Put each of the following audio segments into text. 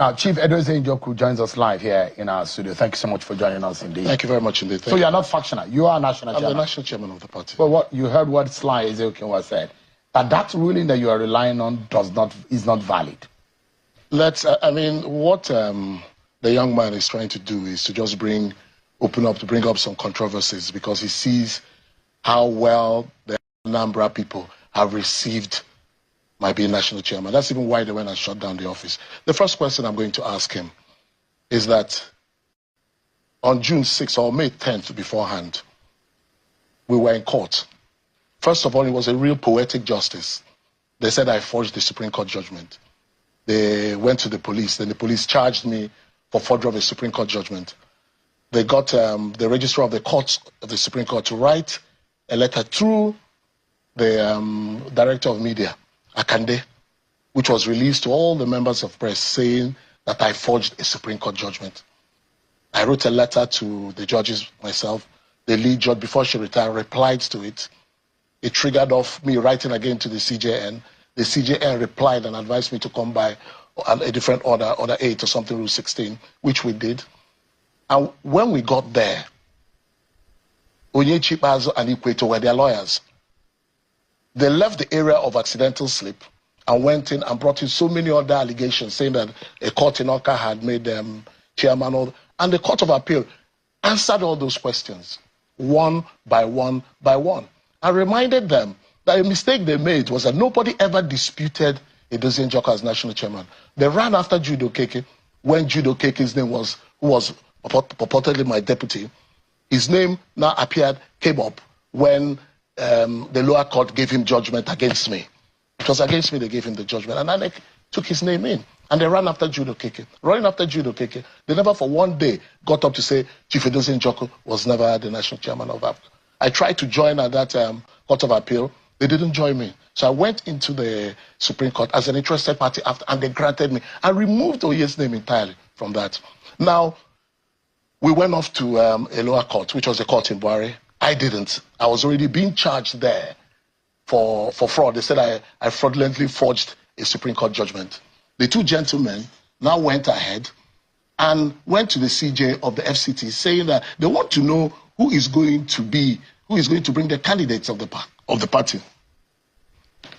Now, Chief edozie Njoku joins us live here in our studio. Thank you so much for joining us indeed. Thank you very much indeed. So you are not factional. You are national chairman. I'm the national chairman of the party. But what you heard what Sly Ezeokinwa said, that ruling that you are relying on is not valid. What the young man is trying to do is to just bring up some controversies, because he sees how well the Anambra people have received my being national chairman. That's even why they went and shut down the office. The first question I'm going to ask him is that on June 6th or May 10th beforehand, we were in court. First of all, it was a real poetic justice. They said I forged the Supreme Court judgment. They went to the police, then the police charged me for forgery of a Supreme Court judgment. They got the registrar of the courts of the Supreme Court to write a letter through the director of media, Akande, which was released to all the members of press, saying that I forged a Supreme Court judgment. I wrote a letter to the judges myself. The lead judge, before she retired, replied to it. It triggered off me writing again to the CJN. The CJN replied and advised me to come by a different order 8 or something, Rule 16, which we did. And when we got there, Onyechi Bazo and Ikweto were their lawyers. They left the area of accidental slip and went in and brought in so many other allegations, saying that a court in Oka had made them chairman. And the Court of Appeal answered all those questions, one by one by one. I reminded them that a mistake they made was that nobody ever disputed Edozie Njoku as national chairman. They ran after Jude Okeke when Jude Okeke's name who was purportedly my deputy. His name now came up when the lower court gave him judgment against me. It was against me they gave him the judgment, and INEC took his name in. And they ran after Jude Okeke. Running after Jude Okeke, they never for one day got up to say Chief Edozie Njoku was never the national chairman of Africa. I tried to join at that Court of Appeal. They didn't join me. So I went into the Supreme Court as an interested party after, and they granted me. I removed Oye's name entirely from that. Now, we went off to a lower court, which was a court in Buhari. I didn't. I was already being charged there for fraud. They said I fraudulently forged a Supreme Court judgment. The two gentlemen now went ahead and went to the CJ of the FCT, saying that they want to know who is going to bring the candidates of the party.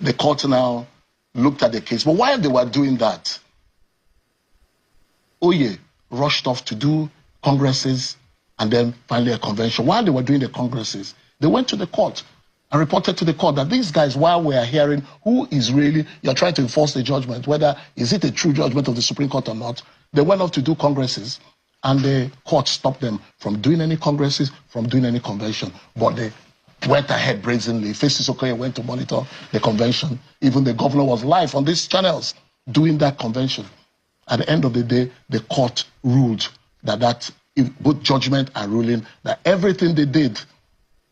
The court now looked at the case. But while they were doing that, Oye rushed off to do congresses and then finally a convention. While they were doing the congresses, they went to the court and reported to the court that these guys, while we are hearing who is really, you're trying to enforce the judgment, whether is it a true judgment of the Supreme Court or not, they went off to do congresses and the court stopped them from doing any congresses, from doing any convention. But they went ahead brazenly. Festus Okoye went to monitor the convention. Even the governor was live on these channels doing that convention. At the end of the day, the court ruled that both judgment and ruling, that everything they did,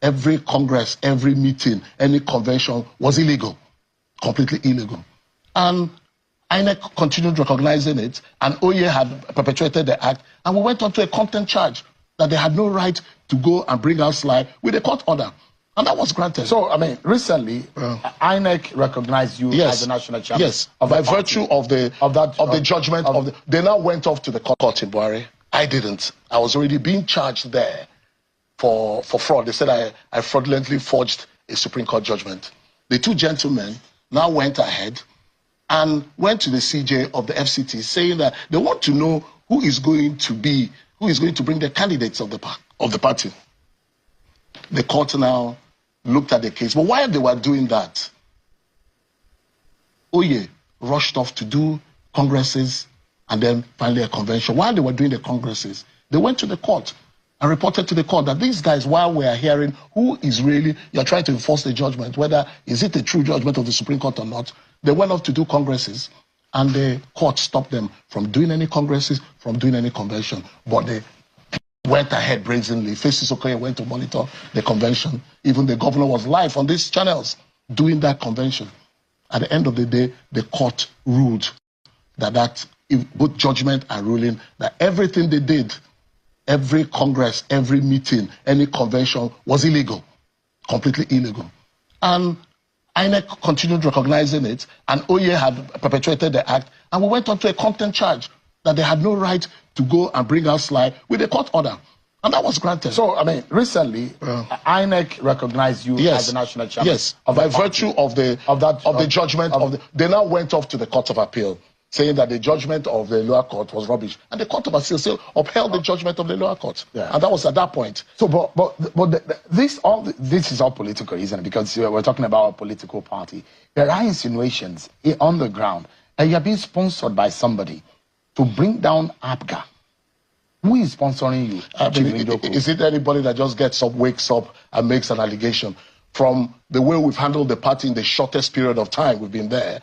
every congress, every meeting, any convention was illegal, completely illegal. And INEC continued recognizing it, and Oye had perpetuated the act, and we went on to a contempt charge that they had no right to go and bring out Sly with a court order. And that was granted. So, recently, INEC recognized you as the national chairman. Yes, by virtue of the judgment. They now went off to the court in Buhari. I didn't. I was already being charged there for fraud. They said I fraudulently forged a Supreme Court judgment. The two gentlemen now went ahead and went to the CJ of the FCT, saying that they want to know who is going to bring the candidates of the party. The court now looked at the case. But while they were doing that, Oye rushed off to do congresses and then finally a convention. While they were doing the congresses, they went to the court and reported to the court that these guys, while we are hearing who is really, you're trying to enforce the judgment, whether is it a true judgment of the Supreme Court or not, they went off to do congresses and the court stopped them from doing any congresses, from doing any convention. But they went ahead brazenly. Festus Okoye went to monitor the convention. Even the governor was live on these channels doing that convention. At the end of the day, the court ruled that both judgment and ruling, that everything they did, every congress, every meeting, any convention was illegal, completely illegal. And INEC continued recognizing it, and Oye had perpetuated the act, and we went on to a contempt charge that they had no right to go and bring out Sly with a court order. And that was granted. So, I mean, recently, INEC recognized you as the national chairman. Yes, by virtue of the judgment of the... They now went off to the Court of Appeal, saying that the judgment of the lower court was rubbish. And the Court of Appeal still upheld the judgment of the lower court. Yeah. And that was at that point. So, this is all political, isn't it? Because we're talking about a political party. There are insinuations on the ground, and you're being sponsored by somebody to bring down APGA. Who is sponsoring you? Is it anybody that just gets up, wakes up, and makes an allegation? From the way we've handled the party in the shortest period of time we've been there,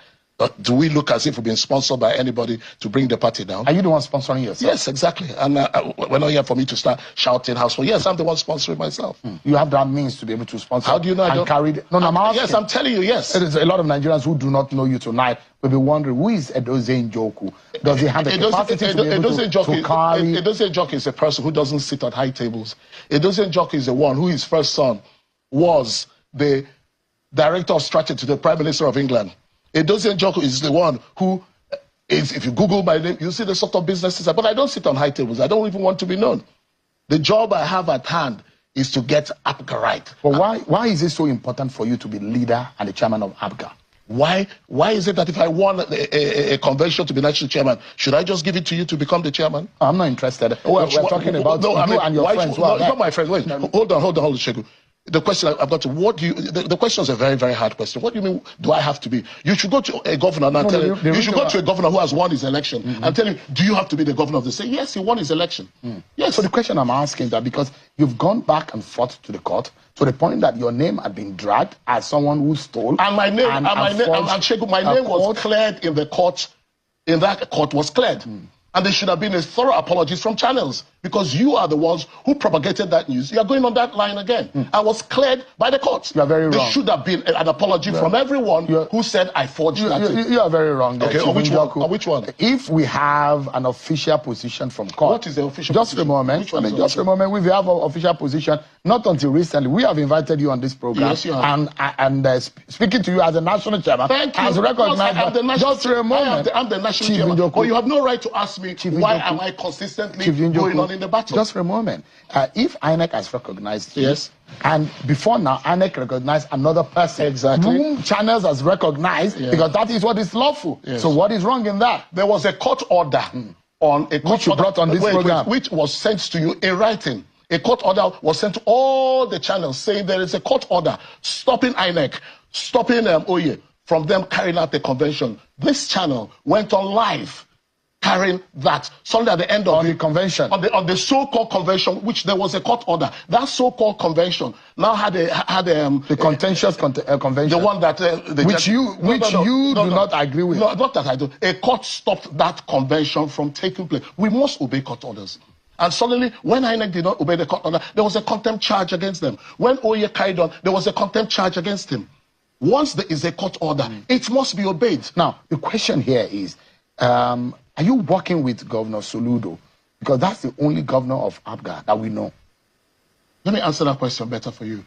do we look as if we've been sponsored by anybody to bring the party down? Are you the one sponsoring yourself? Yes, exactly. And we're not here for me to start shouting household. Yes, I'm the one sponsoring myself. You have that means to be able to sponsor. How do you know I don't? No, I'm asking. Yes, I'm telling you, yes. There is a lot of Nigerians who do not know you tonight will be wondering, who is edozie Njoku? Does he have the capacity to be able to carry? Edozie Njoku is a person who doesn't sit at high tables. Edozie Njoku is the one who his first son was the director of strategy to the Prime Minister of England. Edozie Njoku is the one who is, if you Google my name, you see the sort of businesses. But I don't sit on high tables. I don't even want to be known. The job I have at hand is to get APGA right. But why is it so important for you to be leader and the chairman of APGA? Why is it that if I won a convention to be national chairman, should I just give it to you to become the chairman? I'm not interested. We're talking about you and your friends. No, not my friends. Wait, hold on, Njoku. The question I've got to, the question is a very, very hard question. What do you mean, do I have to be? You should go to a governor and tell him, you should go to a governor who has won his election and tell him, do you have to be the governor of the state? Yes, he won his election. Yes. So the question I'm asking that because you've gone back and forth to the court to the point that your name had been dragged as someone who stole. And my name, my name was cleared in the court, in that court was cleared. And there should have been a thorough apology from channels because you are the ones who propagated that news. You are going on that line again. I was cleared by the courts. You are very wrong. There should have been an apology from everyone who said I forged that. You are very wrong. Okay, on which one? If we have an official position from court. What is the official just position? A moment. Just a moment. If we have an official position, not until recently, we have invited you on this program. Yes, you have. And speaking to you as a national chairman. Thank you. As recognized. Just a moment. I'm the national chairman. But you have no right to ask me why am I consistently going on in the battle. Just for a moment. If INEC has recognized you, yes, and before now INEC recognized another person, exactly, whom channels has recognized, because that is what is lawful. Yes. So what is wrong in that? There was a court order on a court which you brought on this program, which was sent to you in writing. A court order was sent to all the channels saying there is a court order stopping INEC, stopping Oye from them carrying out the convention. This channel went on live carrying that suddenly at the end of the convention, on the so-called convention, which there was a court order. That so-called convention now had the contentious convention, the one that which you do not agree with. No, not that I do. A court stopped that convention from taking place. We must obey court orders. And suddenly, when INEC did not obey the court order, there was a contempt charge against them. When Oye carried on, there was a contempt charge against him. Once there is a court order, it must be obeyed. Now, the question here is, are you working with Governor Soludo? Because that's the only governor of APGA that we know. Let me answer that question better for you.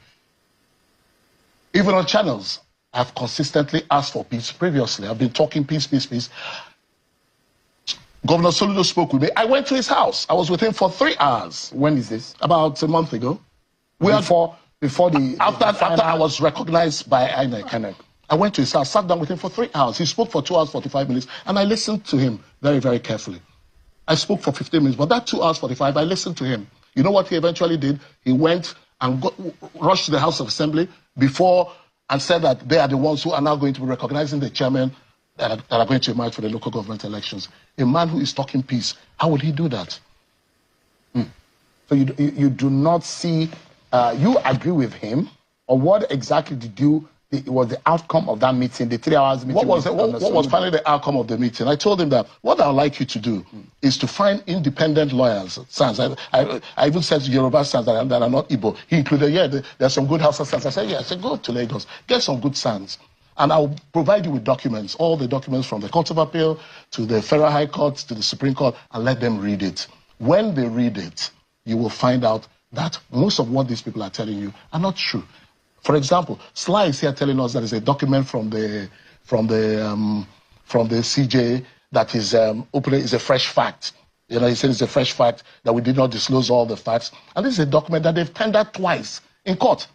Even on channels, I've consistently asked for peace previously. I've been talking peace, peace, peace. Governor Soludo spoke with me. I went to his house. I was with him for 3 hours. When is this? About a month ago. After I was recognized by INEC. I went to his house, sat down with him for 3 hours. He spoke for 2 hours, 45 minutes, and I listened to him very, very carefully. I spoke for 15 minutes, but that 2 hours, 45, I listened to him. You know what he eventually did? He went and rushed to the House of Assembly and said that they are the ones who are now going to be recognizing the chairman that are going to emerge for the local government elections. A man who is talking peace, how will he do that? So you do not see, you agree with him, or what exactly was the outcome of that meeting, the 3 hours meeting? What was finally the outcome of the meeting? I told him that what I would like you to do is to find independent lawyers, sons. I even said Yoruba sons that are not Igbo. He included, there's some good Hausa sons. I said, yes, go to Lagos, get some good sons. And I'll provide you with documents, all the documents from the Court of Appeal to the Federal High Court to the Supreme Court, and let them read it. When they read it, you will find out that most of what these people are telling you are not true. For example, Sly is here telling us that it's a document from the CJ that is opening is a fresh fact. You know, he said it's a fresh fact that we did not disclose all the facts. And this is a document that they've tendered twice in court.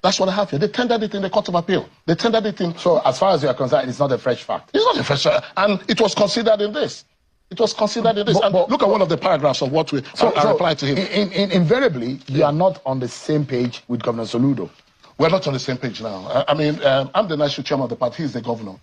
That's what I have here. They tendered it in the Court of Appeal. They tendered it in... So as far as you are concerned, it's not a fresh fact? It's not a fresh fact. And it was considered in this. It was considered in this. But look at one of the paragraphs of what I replied to him. Invariably, you are not on the same page with Governor Soludo. We're not on the same page now. I'm the national chairman of the party. He's the governor.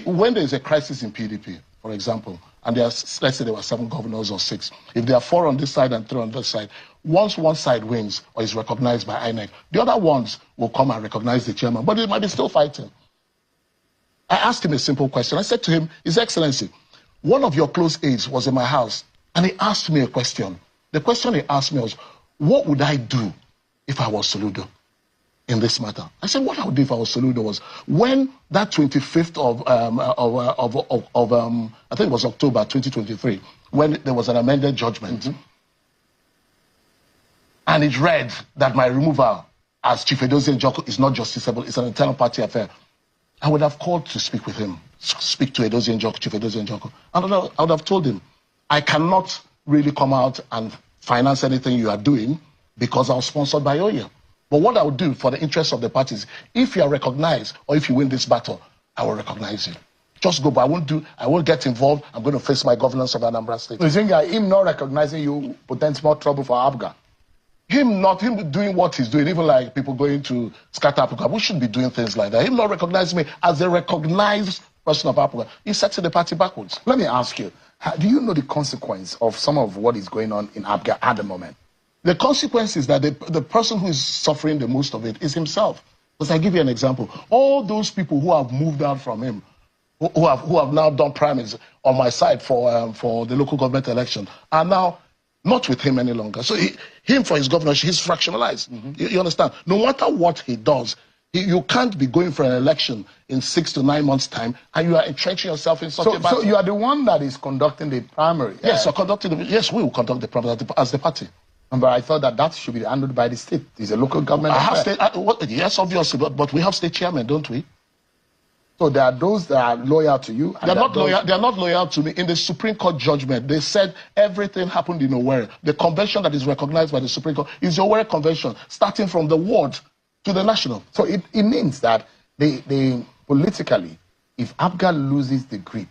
When there is a crisis in PDP, for example, and let's say there were 7 governors or 6, if there are 4 on this side and 3 on this side, once one side wins or is recognized by INEC, the other ones will come and recognize the chairman, but they might be still fighting. I asked him a simple question. I said to him, His Excellency, one of your close aides was in my house, and he asked me a question. The question he asked me was, what would I do if I was Soludo in this matter? I said, what I would do if I was Soludo was, when that 25th of I think it was October 2023, when there was an amended judgment, and it read that my removal as Chief Edozie Njoku is not justiciable, it's an internal party affair, I would have called to speak with him, speak to Edozie Njoku, Chief Edozie Njoku. And I would have told him, I cannot really come out and finance anything you are doing because I was sponsored by Oye. But what I would do for the interest of the parties, if you are recognized or if you win this battle, I will recognize you. Just go, but I won't get involved. I'm going to face my governance of Anambra State. You think him not recognizing you presents more trouble for APGA? Him doing what he's doing, even like people going to scatter APGA, we shouldn't be doing things like that. Him not recognizing me as a recognized person of APGA, he's setting the party backwards. Let me ask you, do you know the consequence of some of what is going on in APGA at the moment? The consequence is that the person who is suffering the most of it is himself. Because I give you an example. All those people who have moved out from him, who have now done primaries on my side for the local government election, are now not with him any longer. So him for his governorship, he's fractionalized. You understand? No matter what he does, you can't be going for an election in 6 to 9 months' time, and you are entrenching yourself in such a battle. So you are the one that is conducting the primary? Yes, yes, we will conduct the primary as the party. But I thought that should be handled by the state. It's a local government. Yes, obviously, but we have state chairmen, don't we? So there are those that are loyal to you. They are not loyal. They are not loyal to me. In the Supreme Court judgment, they said everything happened in Owerri. The convention that is recognized by the Supreme Court is the Owerri Convention, starting from the ward to the national. So it means that they politically, if APGA loses the grip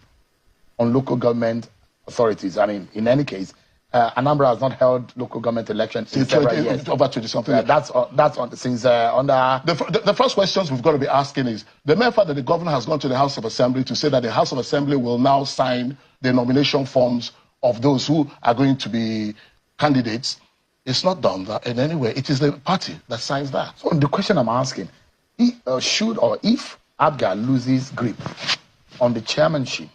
on local government authorities, I mean, in any case, Anambra has not held local government elections in several years. Over 20-something years. That's on since under... The first questions we've got to be asking is, the mere fact that the governor has gone to the House of Assembly to say that the House of Assembly will now sign the nomination forms of those who are going to be candidates, it's not done that in any way. It is the party that signs that. So the question I'm asking, should or if APGA loses grip on the chairmanship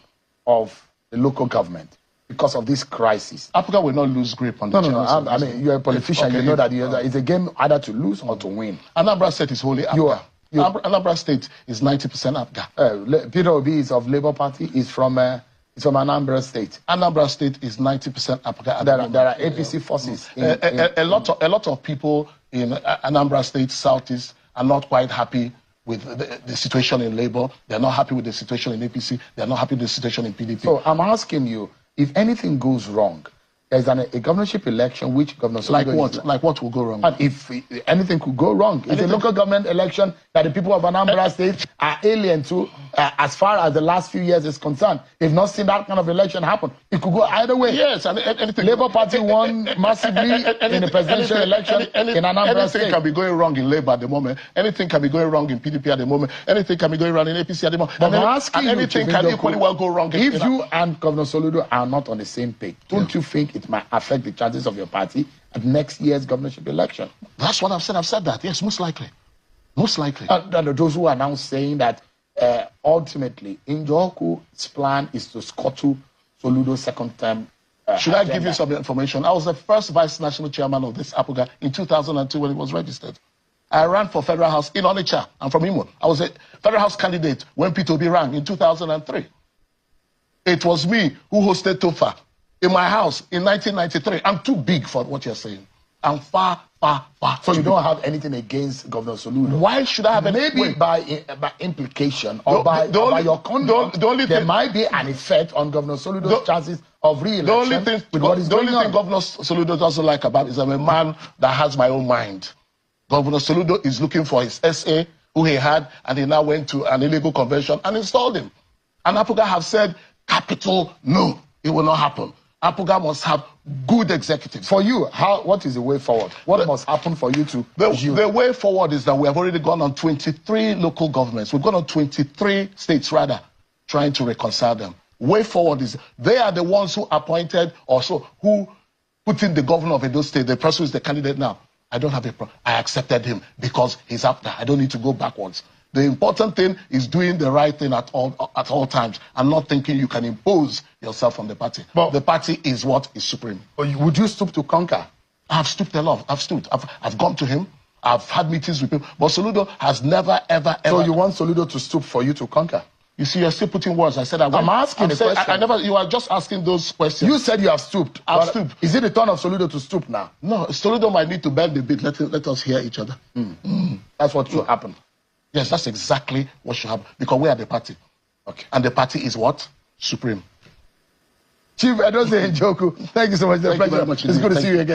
of the local government, because of this crisis, APGA will not lose grip on the chairmanship. I mean, you're a politician. Okay, you know that it's a game either to lose or to win. Anambra State is wholly APGA. Anambra State is 90% APGA. Peter Obi is of Labour Party. Is from Anambra State. Anambra State is 90% APGA. There are APC forces. A lot of people in Anambra State, Southeast, are not quite happy with the situation in Labour. They're not happy with the situation in APC. They're not happy with the situation in PDP. So I'm asking you, if anything goes wrong, there's a governorship election which Governor Soludo like what will go wrong? And if anything could go wrong, it's a local government election that the people of Anambra State are alien to, as far as the last few years is concerned. They've not seen that kind of election happen. It could go either way. Yes, and anything. Labour Party won massively in the presidential election in Anambra State. Anything can be going wrong in Labour at the moment. Anything can be going wrong in PDP at the moment. Anything can be going wrong in APC at the moment. But and anything can equally well go wrong. If you and Governor Soludo are not on the same page, don't you think it might affect the chances of your party at next year's governorship election? That's what I've said. I've said that. Yes, most likely. Most likely. Those who are now saying that ultimately Njoku's plan is to scuttle Soludo's second term. Should I give you some information? I was the first vice national chairman of this APGA in 2002 when it was registered. I ran for Federal House in Onitsha. I'm from Imo. I was a Federal House candidate when Peter Obi ran in 2003. It was me who hosted TOFA in my house in 1993. I'm too big for what you're saying. and far. So you don't have anything against Governor Soludo? Why should I have Maybe by implication or by your conduct, there might be an effect on Governor Soludo's chances of re-election. The only thing Governor Soludo doesn't like about is I'm a man that has my own mind. Governor Soludo is looking for his SA, who he had, and he now went to an illegal convention and installed him. And Apuga have said, capital, no, it will not happen. Apuga must have good executives. For you, what is the way forward? What must happen for you to... The way forward is that we have already gone on 23 local governments. We've gone on 23 states, rather, trying to reconcile them. Way forward is they are the ones who appointed, also who put in the governor of Edo State, the person who is the candidate now. I don't have a problem. I accepted him because he's up there. I don't need to go backwards. The important thing is doing the right thing at all times and not thinking you can impose yourself on the party. But the party is what is supreme. Would you stoop to conquer? I've stooped a lot. I've stooped. I've gone to him. I've had meetings with him. But Soludo has never, ever... So you want Soludo to stoop for you to conquer? You see, you're still putting words. I said I'm asking a question. You are just asking those questions. You said you have stooped. I've stooped. Is it the turn of Soludo to stoop now? No, Soludo might need to bend a bit. Let us hear each other. That's what should happen. Yes, that's exactly what should happen. Because we are the party. Okay. And the party is what? Supreme. Chief Edozie Njoku, thank you so much. Thank you very much. It's good to see you again.